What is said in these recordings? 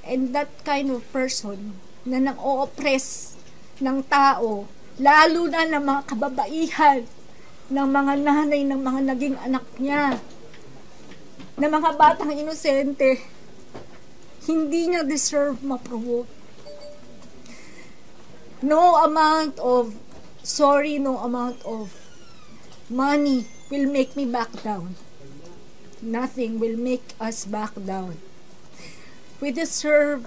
and that kind of person na nang-o-oppress ng tao, lalo na ng mga kababaihan, ng mga nanay, ng mga naging anak niya, ng mga batang inosente, hindi niya deserve ma-provoke. No amount of no amount of money will make me back down. Nothing will make us back down. We deserve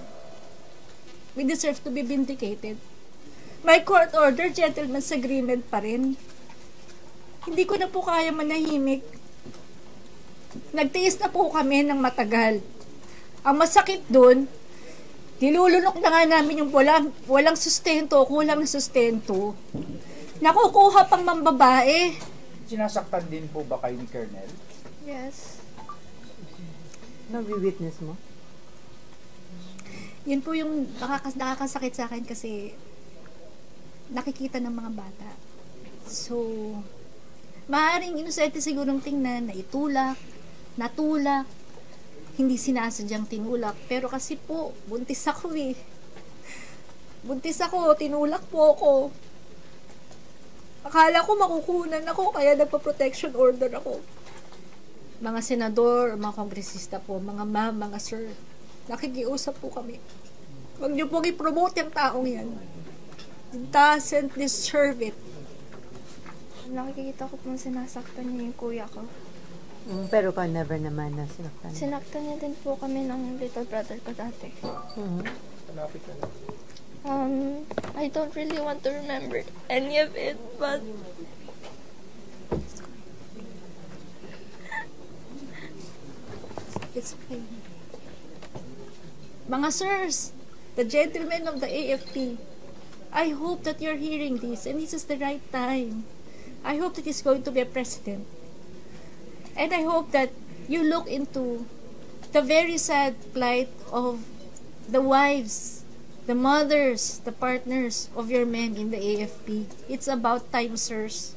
to be vindicated. My court order, gentleman's agreement pa rin. Hindi ko na po kaya manahimik. Nagtiis na po kami ng matagal. Ang masakit dun, nilulunok na nga namin yung walang sustento, kulang na sustento. Nakukuha pang mambabae. Sinasaktan din po ba kayo ni Colonel? Yes. Nawi-witness mo? Yun po yung nakakasakit sa akin kasi nakikita ng mga bata. So, maaaring inosente sigurong tingnan na itulak, natulak, hindi sinasadyang tinulak. Pero kasi po, buntis ako eh. Buntis ako, tinulak po ako. Akala ko makukunan ako, kaya nagpa-protection order ako. Mga senador, mga kongresista po, mga ma'am, mga sir, nakikiusap po kami. Huwag niyo pong i-promote yung taong yan. It doesn't deserve it. Nakikita ko pong sinasaktan niya yung kuya ko. Pero ka never naman na sinaktan. Sinaktan niya din po kami ng little brother ko dati. Malapit ka lang. I don't really want to remember any of it, but It's okay. Mga sirs, the gentlemen of the AFP, I hope that you're hearing this and this is the right time. I hope that he's going to be a president. And I hope that you look into the very sad plight of the wives, the mothers, the partners of your men in the AFP. It's about time, sirs.